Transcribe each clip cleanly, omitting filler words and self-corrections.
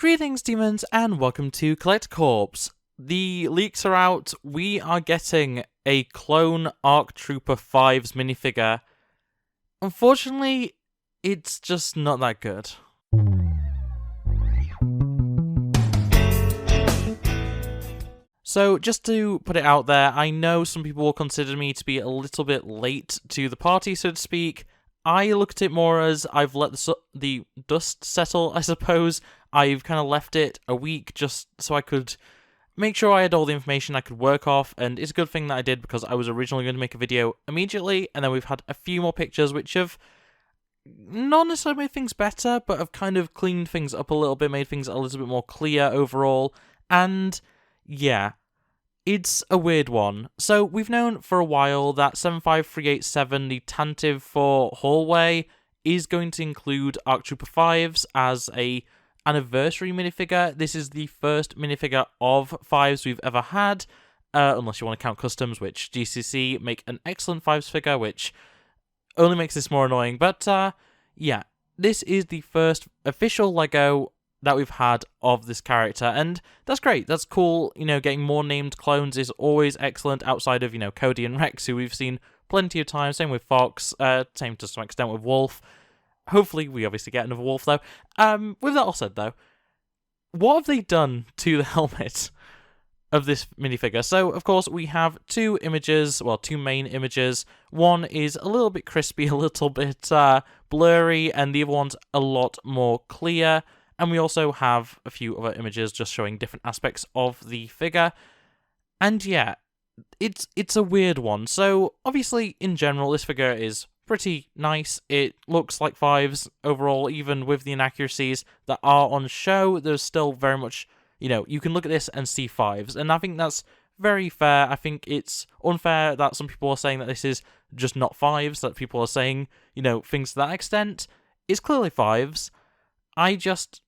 Greetings, demons, and welcome to Collect Corps. The leaks are out. We are getting a clone ARC Trooper 5's minifigure. Unfortunately, it's just not that good. So, just to put it out there, I know some people will consider me to be a little bit late to the party, so to speak. I look at it more as I've let the dust settle, I suppose. I've kind of left it a week just so I could make sure I had all the information I could work off, and it's a good thing that I did because I was originally going to make a video immediately, and then we've had a few more pictures which have not necessarily made things better, but have kind of cleaned things up a little bit, made things a little bit more clear overall, and yeah, it's a weird one. So we've known for a while that 75387, the Tantive for Hallway, is going to include ARC Trooper 5s as a anniversary minifigure. This is the first minifigure of 5s we've ever had, unless you want to count customs, which GCC make an excellent 5s figure, which only makes this more annoying. But yeah, this is the first official Lego that we've had of this character, and that's great, that's cool. You know, getting more named clones is always excellent outside of, you know, Cody and Rex, who we've seen plenty of times, same with Fox, same to some extent with Wolf. Hopefully we obviously get another Wolf, though. With that all said, though, what have they done to the helmet of this minifigure? So, of course, we have two main images. One is a little bit crispy, a little bit blurry, and the other one's a lot more clear. And we also have a few other images just showing different aspects of the figure. And yeah, it's a weird one. So, obviously, in general, this figure is pretty nice. It looks like 5s overall, even with the inaccuracies that are on show. There's still very much, you know, you can look at this and see 5s. And I think that's very fair. I think it's unfair that some people are saying that this is just not 5s, that people are saying, you know, things to that extent. It's clearly 5s. I just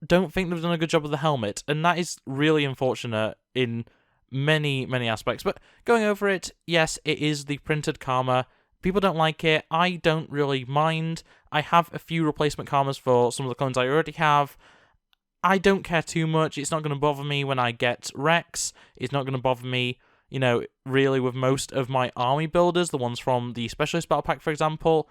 don't think they've done a good job of the helmet, and that is really unfortunate in many, many aspects. But going over it, yes, it is the printed Karma. People don't like it. I don't really mind. I have a few replacement Karmas for some of the clones I already have. I don't care too much. It's not going to bother me when I get Rex. It's not going to bother me, you know, really with most of my army builders, the ones from the Specialist Battle Pack, for example.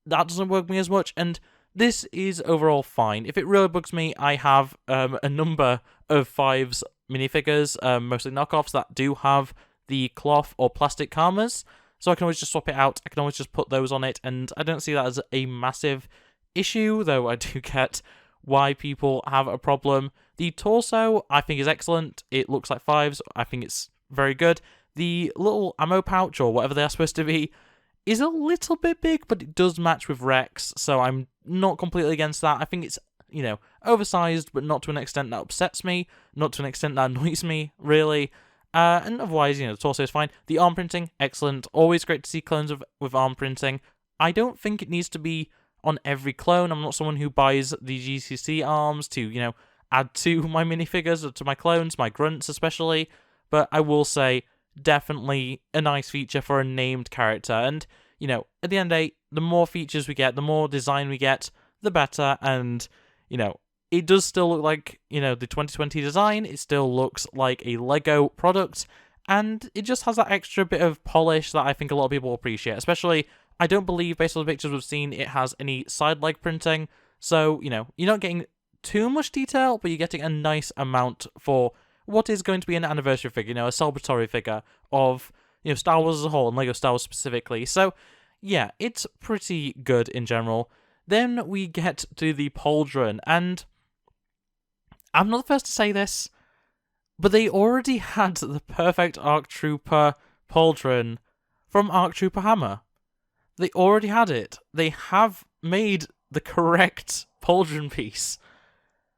That doesn't work me as much, and this is overall fine. If it really bugs me, I have a number of 5s minifigures, mostly knockoffs, that do have the cloth or plastic Karmas, so I can always just swap it out. I can always just put those on it, and I don't see that as a massive issue, though I do get why people have a problem. The torso, I think, is excellent. It looks like 5s. I think it's very good. The little ammo pouch, or whatever they are supposed to be, is a little bit big, but it does match with Rex, so I'm not completely against that. I think it's, you know, oversized, but not to an extent that upsets me, not to an extent that annoys me, really. And otherwise, you know, the torso is fine. The arm printing, excellent. Always great to see clones with arm printing. I don't think it needs to be on every clone. I'm not someone who buys the GCC arms to, you know, add to my minifigures or to my clones, my grunts especially, but I will say, definitely a nice feature for a named character. And, you know, at the end of the day, the more features we get, the more design we get, the better. And, you know, it does still look like, you know, the 2020 design. It still looks like a Lego product, and it just has that extra bit of polish that I think a lot of people appreciate. Especially, I don't believe, based on the pictures we've seen, it has any side leg printing. So, you know, you're not getting too much detail, but you're getting a nice amount for what is going to be an anniversary figure, you know, a celebratory figure of, you know, Star Wars as a whole, and LEGO Star Wars specifically. So, yeah, it's pretty good in general. Then we get to the pauldron, and I'm not the first to say this, but they already had the perfect ARC Trooper pauldron from ARC Trooper Hammer. They already had it. They have made the correct pauldron piece.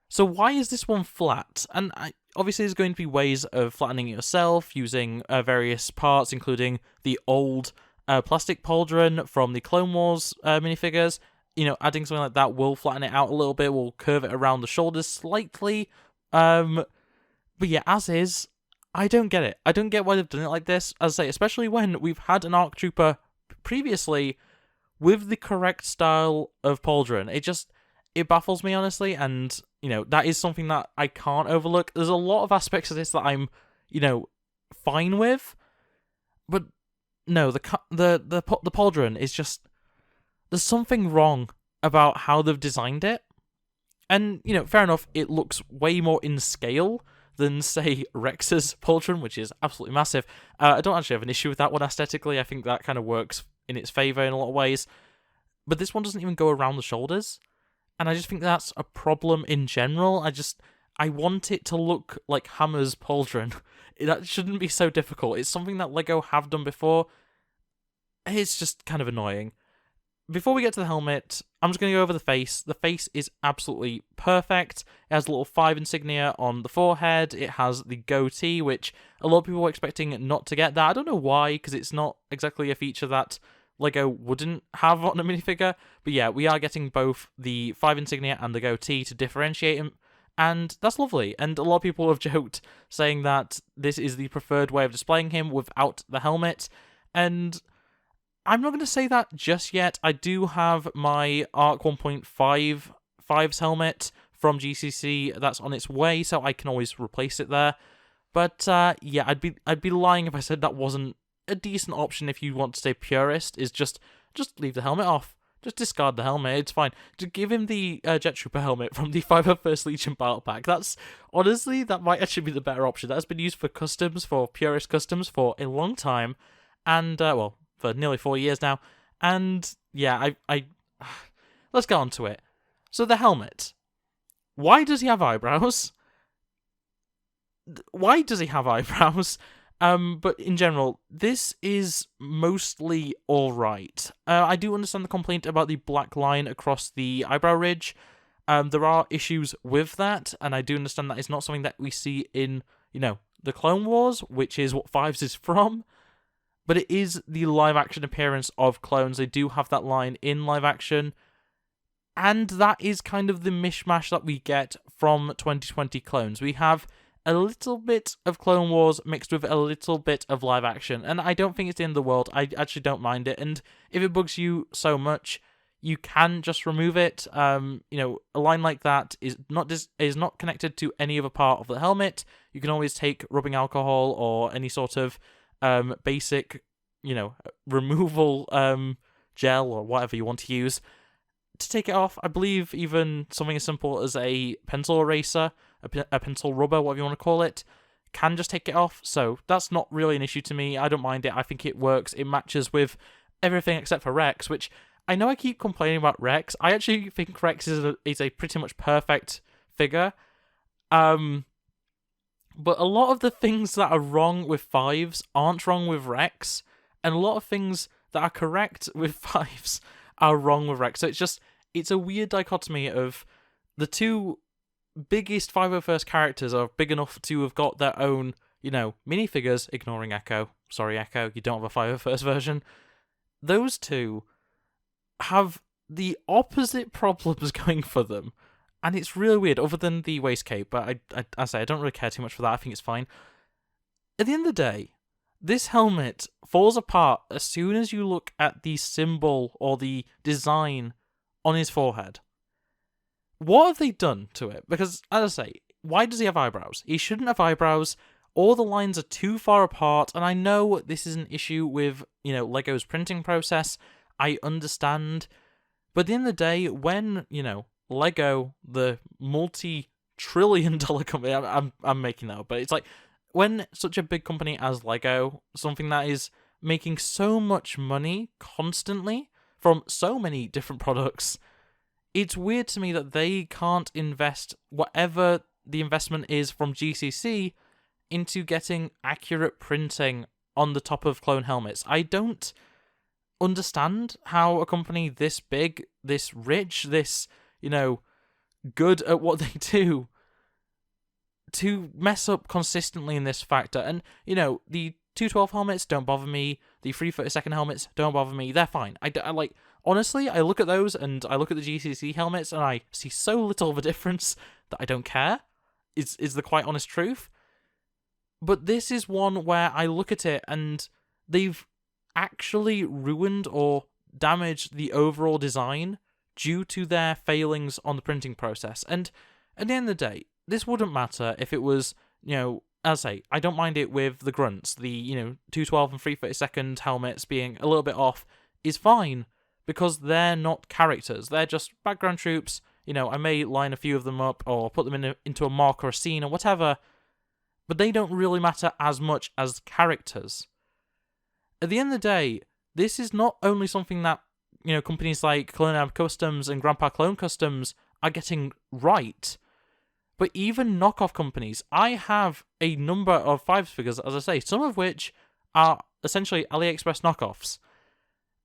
So why is this one flat? And obviously there's going to be ways of flattening it yourself using various parts, including the old plastic pauldron from the Clone Wars minifigures. You know, adding something like that will flatten it out a little bit, will curve it around the shoulders slightly. But yeah, as is, I don't get it. I don't get why they've done it like this. As I say, especially when we've had an ARC Trooper previously with the correct style of pauldron. it baffles me, honestly, and, that is something that I can't overlook. There's a lot of aspects of this that I'm, fine with, but no, the pauldron is just, there's something wrong about how they've designed it. And, fair enough, it looks way more in scale than, say, Rex's pauldron, which is absolutely massive. I don't actually have an issue with that one aesthetically. I think that kind of works in its favour in a lot of ways. But this one doesn't even go around the shoulders. And I just think that's a problem in general. I want it to look like Hammer's pauldron. That shouldn't be so difficult. It's something that LEGO have done before. It's just kind of annoying. Before we get to the helmet, I'm just going to go over the face. The face is absolutely perfect. It has a little 5 insignia on the forehead. It has the goatee, which a lot of people were expecting not to get that. I don't know why, because it's not exactly a feature that LEGO wouldn't have on a minifigure. But yeah, we are getting both the 5 insignia and the goatee to differentiate him. And that's lovely. And a lot of people have joked saying that this is the preferred way of displaying him without the helmet. And I'm not going to say that just yet. I do have my Arc 1.5's helmet from GCC that's on its way, so I can always replace it there. But yeah, I'd be lying if I said that wasn't a decent option if you want to stay purist, is just leave the helmet off. Just discard the helmet, it's fine. To give him the Jet Trooper helmet from the 501st Legion Battle Pack, honestly, that might actually be the better option. That has been used for customs, for purist customs, for a long time, and, well, for nearly 4 years now, and yeah, I let's get on to it. So the helmet. Why does he have eyebrows? Why does he have eyebrows? But in general, this is mostly alright. I do understand the complaint about the black line across the eyebrow ridge. There are issues with that, and I do understand that it's not something that we see in, the Clone Wars, which is what Fives is from. But it is the live-action appearance of clones. They do have that line in live-action. And that is kind of the mishmash that we get from 2020 clones. We have a little bit of Clone Wars mixed with a little bit of live-action. And I don't think it's the end of the world. I actually don't mind it. And if it bugs you so much, you can just remove it. A line like that is not connected to any other part of the helmet. You can always take rubbing alcohol or any sort of basic, removal gel or whatever you want to use to take it off. I believe even something as simple as a pencil eraser, a pencil rubber, whatever you want to call it, can just take it off. So that's not really an issue to me. I don't mind it. I think it works. It matches with everything except for Rex, which I know I keep complaining about Rex. I actually think Rex is a pretty much perfect figure. But a lot of the things that are wrong with Fives aren't wrong with Rex, and a lot of things that are correct with Fives are wrong with Rex. So it's a weird dichotomy of the two biggest 501st characters are big enough to have got their own, minifigures, ignoring Echo. Sorry, Echo, you don't have a 501st version. Those two have the opposite problems going for them. And it's really weird, other than the waist cape, but I don't really care too much for that. I think it's fine. At the end of the day, this helmet falls apart as soon as you look at the symbol or the design on his forehead. What have they done to it? Because, as I say, why does he have eyebrows? He shouldn't have eyebrows. All the lines are too far apart, and I know this is an issue with, LEGO's printing process. I understand. But at the end of the day, when, LEGO, the multi-trillion-dollar company, I'm making that up, but it's like, when such a big company as LEGO, something that is making so much money constantly from so many different products, it's weird to me that they can't invest whatever the investment is from GCC into getting accurate printing on the top of clone helmets. I don't understand how a company this big, this rich, this, good at what they do, to mess up consistently in this factor. And, the 212 helmets don't bother me, the 332nd helmets don't bother me, they're fine. I honestly, I look at those and I look at the GCC helmets and I see so little of a difference that I don't care, is the quite honest truth. But this is one where I look at it and they've actually ruined or damaged the overall design due to their failings on the printing process. And at the end of the day, this wouldn't matter if it was, as I say, I don't mind it with the grunts, the, 212 and 332nd helmets being a little bit off is fine, because they're not characters. They're just background troops. I may line a few of them up or put them into a mock or a scene or whatever, but they don't really matter as much as characters. At the end of the day, this is not only something that, companies like Clone Army Customs and Grandpa Clone Customs are getting right, but even knockoff companies. I have a number of Fives figures, as I say, some of which are essentially AliExpress knockoffs,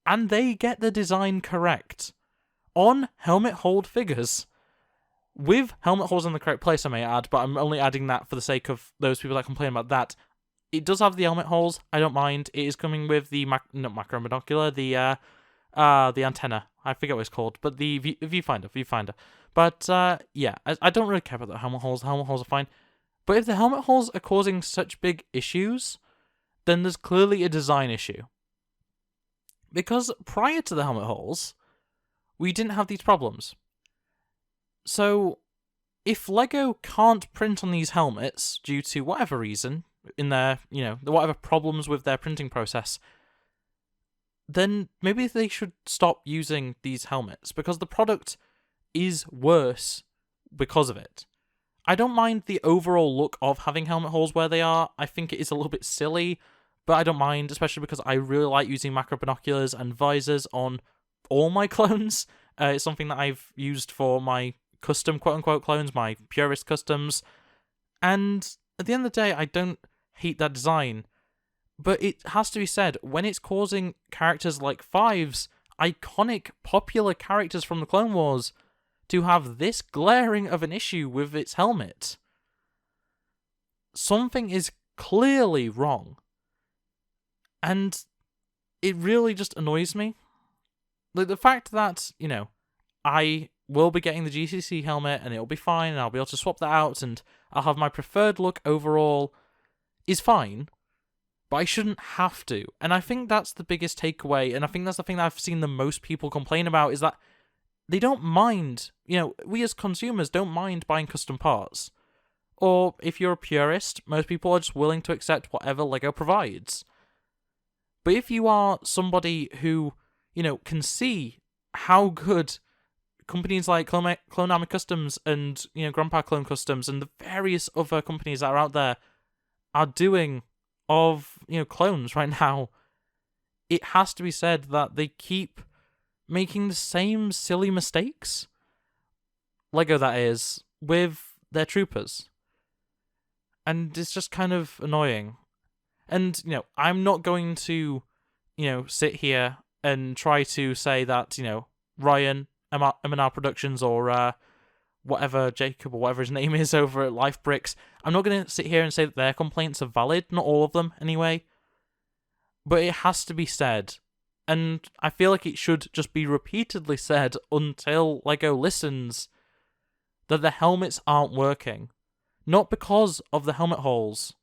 and they get the design correct on helmet hold figures, with helmet holes in the correct place, I may add, but I'm only adding that for the sake of those people that complain about that. It does have the helmet holes, I don't mind. It is coming with the not macro binocular, the antenna. I forget what it's called, but the viewfinder. But yeah, I don't really care about the helmet holes. The helmet holes are fine. But if the helmet holes are causing such big issues, then there's clearly a design issue. Because prior to the helmet holes, we didn't have these problems. So, if LEGO can't print on these helmets due to whatever reason, in their, whatever problems with their printing process, then maybe they should stop using these helmets, because the product is worse because of it. I don't mind the overall look of having helmet holes where they are. I think it is a little bit silly, but I don't mind, especially because I really like using macro binoculars and visors on all my clones. It's something that I've used for my custom quote-unquote clones, my purist customs, and at the end of the day, I don't hate that design. But it has to be said, when it's causing characters like Fives, iconic, popular characters from the Clone Wars, to have this glaring of an issue with its helmet, something is clearly wrong. And it really just annoys me. Like, the fact that, I will be getting the GCC helmet and it'll be fine and I'll be able to swap that out and I'll have my preferred look overall is fine, but I shouldn't have to. And I think that's the biggest takeaway, and I think that's the thing that I've seen the most people complain about, is that they don't mind, we as consumers don't mind buying custom parts. Or if you're a purist, most people are just willing to accept whatever LEGO provides. But if you are somebody who, can see how good companies like Clone Army Customs and, Grandpa Clone Customs and the various other companies that are out there are doing of, clones right now, it has to be said that they keep making the same silly mistakes, LEGO that is, with their troopers. And it's just kind of annoying. And, I'm not going to, sit here and try to say that, Ryan, M&R Productions, or whatever, Jacob, or whatever his name is over at Life Bricks, I'm not going to sit here and say that their complaints are valid, not all of them, anyway. But it has to be said, and I feel like it should just be repeatedly said until LEGO listens, that the helmets aren't working. Not because of the helmet holes,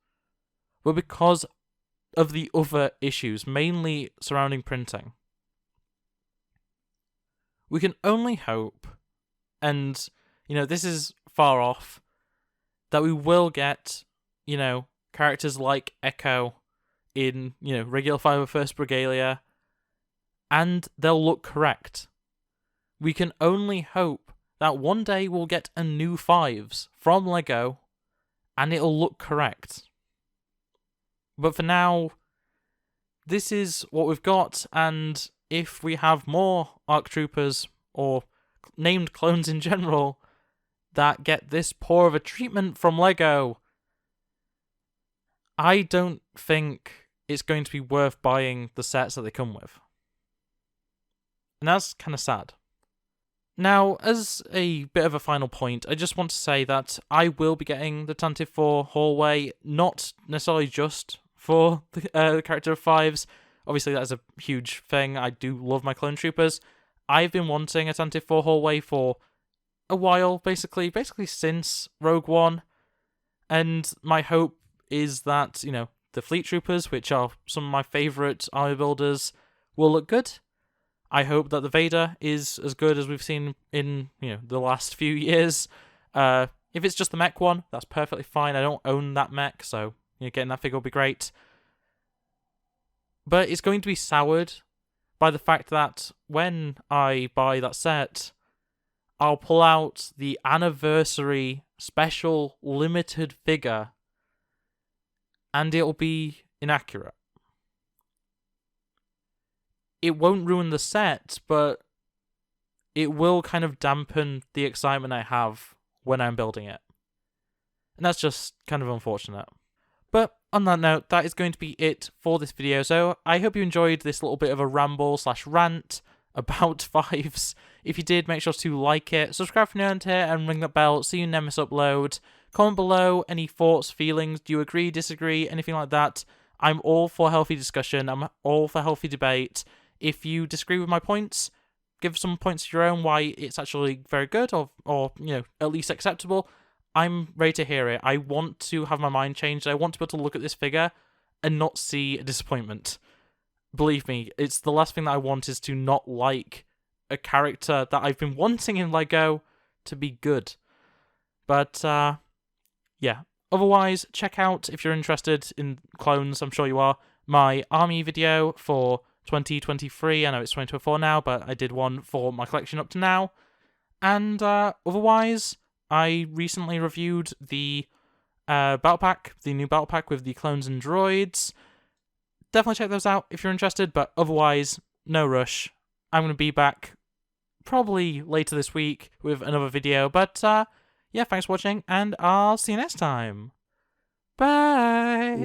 but because of the other issues, mainly surrounding printing. We can only hope, and, this is far off, that we will get, characters like Echo in, regular 501st Regalia, and they'll look correct. We can only hope that one day we'll get a new Fives from LEGO, and it'll look correct. But for now, this is what we've got, and if we have more ARC Troopers, or named clones in general, that get this poor of a treatment from LEGO, I don't think it's going to be worth buying the sets that they come with. And that's kind of sad. Now, as a bit of a final point, I just want to say that I will be getting the Tantive 4 hallway, not necessarily just for the character of Fives. Obviously, that is a huge thing. I do love my clone troopers. I've been wanting a Tantive 4 hallway for a while, basically since Rogue One. And my hope is that, the Fleet Troopers, which are some of my favourite army builders, will look good. I hope that the Vader is as good as we've seen in, the last few years. If it's just the mech one, that's perfectly fine. I don't own that mech, so getting that figure will be great. But it's going to be soured by the fact that when I buy that set, I'll pull out the anniversary special limited figure, and it'll be inaccurate. It won't ruin the set, but it will kind of dampen the excitement I have when I'm building it. And that's just kind of unfortunate. But on that note, that is going to be it for this video. So I hope you enjoyed this little bit of a ramble/rant about Fives. If you did, make sure to like it, subscribe if you're new here, and ring that bell so you never miss upload. Comment below any thoughts, feelings, do you agree, disagree, anything like that. I'm all for healthy discussion, I'm all for healthy debate. If you disagree with my points, give some points of your own why it's actually very good or at least acceptable. I'm ready to hear it. I want to have my mind changed. I want to be able to look at this figure and not see a disappointment. Believe me, it's the last thing that I want is to not like a character that I've been wanting in LEGO to be good. But, yeah. Otherwise, check out, if you're interested in clones, I'm sure you are, my army video for 2023. I know it's 2024 now, but I did one for my collection up to now. And otherwise, I recently reviewed the battle pack, the new battle pack with the clones and droids. Definitely check those out if you're interested, but otherwise, no rush. I'm going to be back probably later this week with another video, but yeah, thanks for watching, and I'll see you next time. Bye!